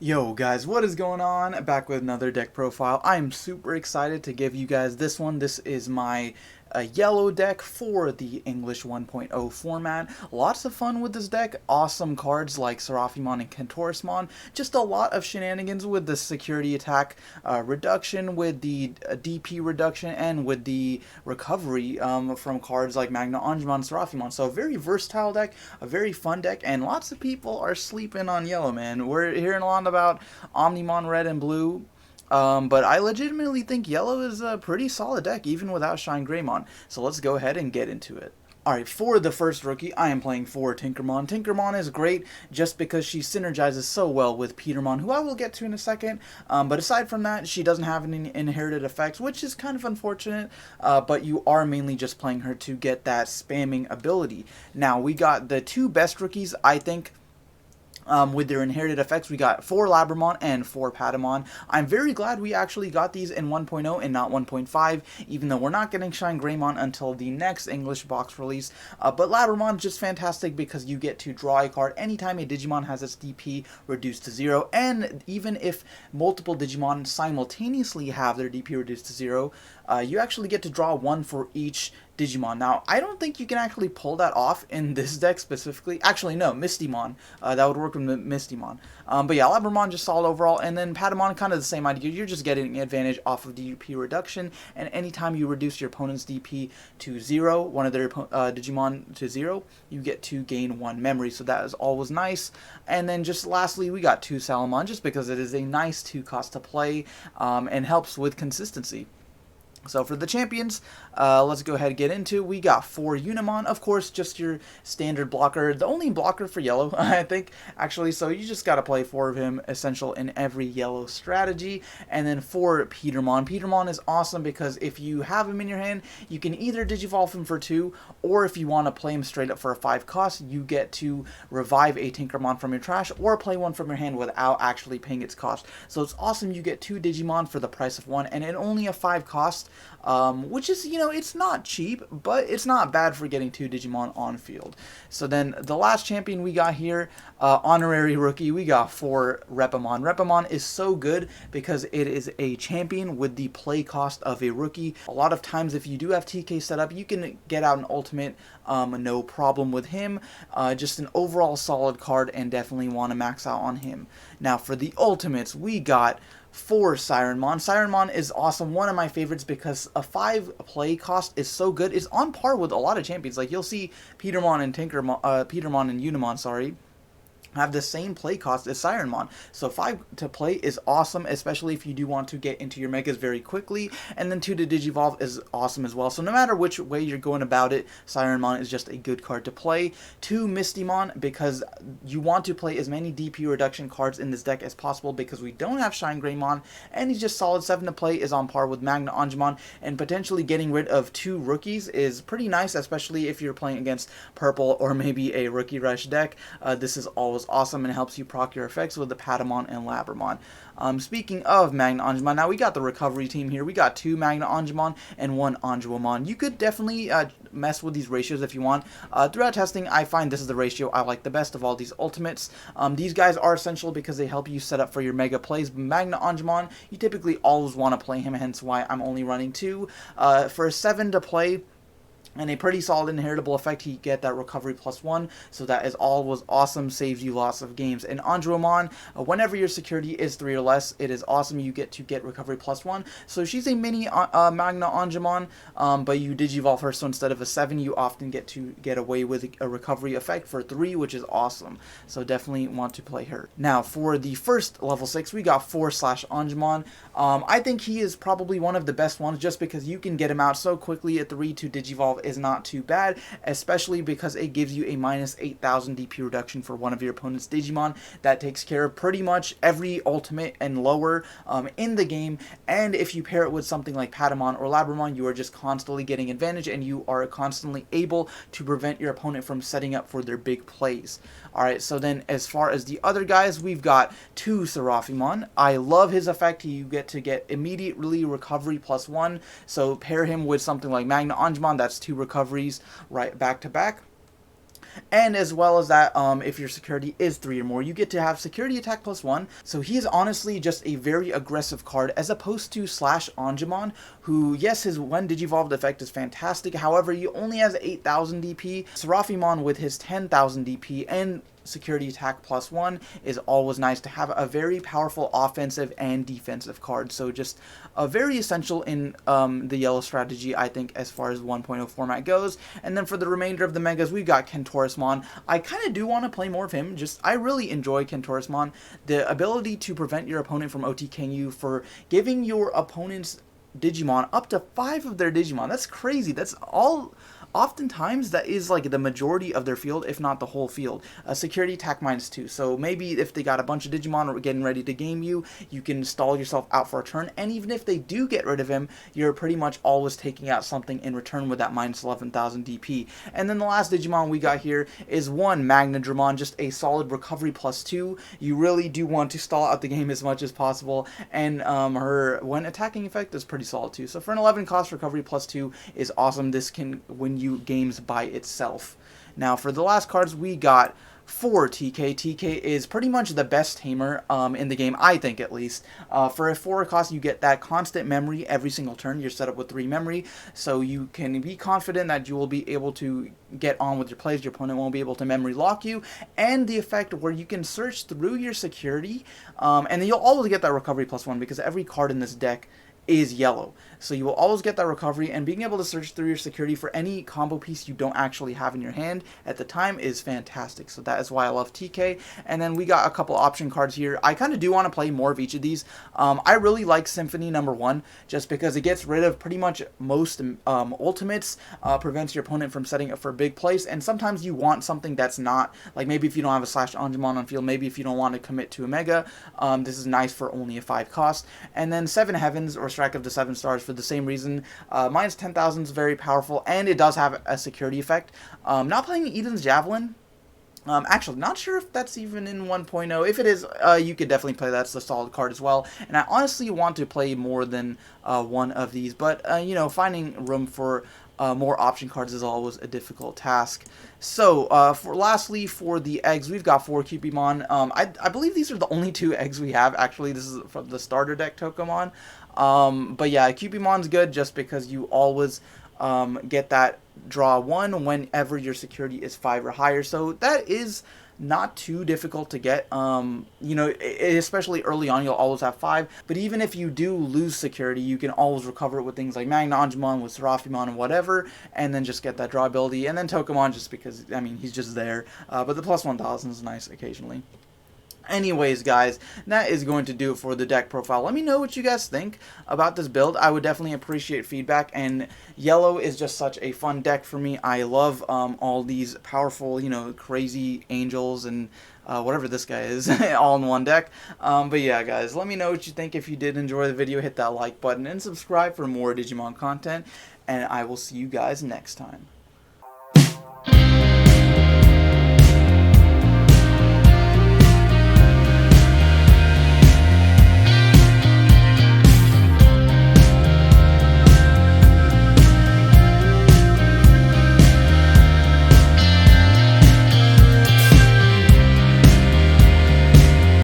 Yo guys, what is going on? Back with another deck profile. I'm super excited to give you guys this one. This is my yellow deck for the English 1.0 format. Lots of fun with this deck. Awesome cards like Seraphimon and Kentorismon. Just a lot of shenanigans with the security attack reduction, with the DP reduction, and with the recovery from cards like SlashAngemon and Seraphimon. So a very versatile deck, a very fun deck, and lots of people are sleeping on yellow, man. We're hearing a lot about Omnimon Red and Blue. But I legitimately think yellow is a pretty solid deck, even without SlashAngemon. So let's go ahead and get into it. Alright, for the first rookie, I am playing for Tinkermon. Tinkermon is great just because she synergizes so well with Petermon, who I will get to in a second. But aside from that, she doesn't have any inherited effects, which is kind of unfortunate. But you are mainly just playing her to get that spamming ability. Now, we got the two best rookies, I think. With their inherited effects, we got 4 Labramon and 4 Patamon. I'm very glad we actually got these in 1.0 and not 1.5, even though we're not getting SlashAngemon until the next English box release. But Labramon is just fantastic because you get to draw a card anytime a Digimon has its DP reduced to 0, and even if multiple Digimon simultaneously have their DP reduced to 0, you actually get to draw one for each Digimon. Now, I don't think you can actually pull that off in this deck specifically. Actually, no, Mistymon. That would work with Mistymon. But yeah, Labramon just solid overall, and then Patamon, kind of the same idea. You're just getting advantage off of DP reduction, and anytime you reduce your opponent's DP to 0, one of their Digimon to 0, you get to gain 1 memory, so that is always nice. And then just lastly, we got 2 Salamon, just because it is a nice 2 cost to play, and helps with consistency. So for the champions, let's go ahead and get into. We got 4 Unimon, of course, just your standard blocker. The only blocker for yellow, I think, actually. So you just got to play 4 of him, essential in every yellow strategy. And then 4 Petermon. Petermon is awesome because if you have him in your hand, you can either Digivolve him for 2, or if you want to play him straight up for a 5 cost, you get to revive a Tinkermon from your trash, or play one from your hand without actually paying its cost. So it's awesome. You get 2 Digimon for the price of 1, and it only a 5 cost. Which is, it's not cheap, but it's not bad for getting 2 Digimon on field. So then the last champion we got here, honorary rookie, we got 4 Repamon. Repamon is so good because it is a champion with the play cost of a rookie. A lot of times if you do have TK set up, you can get out an ultimate, no problem with him. Just an overall solid card, and definitely want to max out on him. Now for the ultimates, we got 4 Sirenmon. Sirenmon is awesome, one of my favorites because a 5 play cost is so good. It's on par with a lot of champions. Like you'll see Petermon and Petermon and Unimon, sorry, have the same play cost as Sirenmon. So 5 to play is awesome, especially if you do want to get into your megas very quickly. And then 2 to Digivolve is awesome as well. So no matter which way you're going about it, Sirenmon is just a good card to play. 2 Mistymon, because you want to play as many DP reduction cards in this deck as possible because we don't have SlashAngemon, and he's just solid. 7 to play is on par with SlashAngemon, and potentially getting rid of 2 rookies is pretty nice, especially if you're playing against purple or maybe a rookie rush deck. This is always awesome and helps you proc your effects with the Patamon and Labramon. Speaking of SlashAngemon, now we got the recovery team here. We got 2 SlashAngemon and 1 Angemon. You could definitely mess with these ratios if you want. Throughout testing, I find this is the ratio I like the best of all these ultimates. These guys are essential because they help you set up for your mega plays. SlashAngemon, you typically always want to play him, hence why I'm only running 2. For a 7 to play, and a pretty solid inheritable effect, you get that recovery +1, so that is always awesome, saves you lots of games. And Andromon, whenever your security is 3 or less, it is awesome, you get to get recovery +1. So she's a mini SlashAngemon, but you Digivolve her, so instead of a 7, you often get to get away with a recovery effect for 3, which is awesome. So definitely want to play her. Now, for the first level 6, we got 4 SlashAngemon. I think he is probably one of the best ones, just because you can get him out so quickly. At 3 to Digivolve is not too bad, especially because it gives you a -8,000 DP reduction for one of your opponent's Digimon. That takes care of pretty much every ultimate and lower in the game, and if you pair it with something like Patamon or Labramon, you are just constantly getting advantage, and you are constantly able to prevent your opponent from setting up for their big plays. Alright, so then as far as the other guys, we've got 2 Seraphimon. I love his effect. You get to get immediately recovery +1, so pair him with something like SlashAngemon, that's 2 recoveries right back to back. And as well as that, if your security is 3 or more, you get to have security attack +1. So he is honestly just a very aggressive card, as opposed to SlashAngemon, who, yes, his when Digivolved effect is fantastic. However, he only has 8,000 DP. Seraphimon with his 10,000 DP and security attack +1 is always nice to have a very powerful offensive and defensive card. So just very essential in the yellow strategy, I think, as far as 1.0 format goes. And then for the remainder of the megas, we've got Kentorismon. I kind of do want to play more of him. Just I really enjoy Kentorismon. The ability to prevent your opponent from OTKing you for giving your opponent's Digimon up to 5 of their Digimon. That's crazy. That's all. Oftentimes, that is like the majority of their field, if not the whole field. Security attack -2. So maybe if they got a bunch of Digimon getting ready to game you, you can stall yourself out for a turn. And even if they do get rid of him, you're pretty much always taking out something in return with that -11,000 DP. And then the last Digimon we got here is one Magnadramon, just a solid recovery +2. You really do want to stall out the game as much as possible. And her when attacking effect is pretty solid too. So for an 11 cost, recovery +2 is awesome. This can win you games by itself. Now for the last cards, we got 4 TK. TK is pretty much the best tamer in the game, I think, at least. For a 4 cost, you get that constant memory every single turn. You're set up with 3 memory, so you can be confident that you will be able to get on with your plays. Your opponent won't be able to memory lock you. And the effect where you can search through your security, and then you'll always get that recovery +1 because every card in this deck is yellow. So you will always get that recovery, and being able to search through your security for any combo piece you don't actually have in your hand at the time is fantastic. So that is why I love TK. And then we got a couple option cards here. I kind of do want to play more of each of these. I really like Symphony #1 just because it gets rid of pretty much most ultimates, prevents your opponent from setting up for a big place, and sometimes you want something that's not, like maybe if you don't have a SlashAngemon on field, maybe if you don't want to commit to a Mega, this is nice for only a 5 cost. And then 7 Heavens, or Strike of the 7 Stars, for the same reason. -10,000 is very powerful, and it does have a security effect. Not playing Eden's Javelin. Actually, not sure if that's even in 1.0. If it is, you could definitely play that. It's a solid card as well. And I honestly want to play more than one of these. But, you know, finding room for more option cards is always a difficult task. So, lastly, for the eggs, we've got 4 Cupimon. I believe these are the only 2 eggs we have. Actually, this is from the starter deck Tokomon. But yeah, Cupimon's good just because you always get that draw 1 whenever your security is 5 or higher. So that is not too difficult to get. You know, especially early on, you'll always have 5. But even if you do lose security, you can always recover it with things like Magnangemon, with Seraphimon, and whatever, and then just get that draw ability. And then Tokomon, just because, I mean, he's just there. But the +1000 is nice occasionally. Anyways, guys, that is going to do it for the deck profile. Let me know what you guys think about this build. I would definitely appreciate feedback, and yellow is just such a fun deck for me. I love all these powerful, you know, crazy angels and whatever this guy is, all in one deck. But yeah, guys, let me know what you think. If you did enjoy the video, hit that like button and subscribe for more Digimon content, and I will see you guys next time.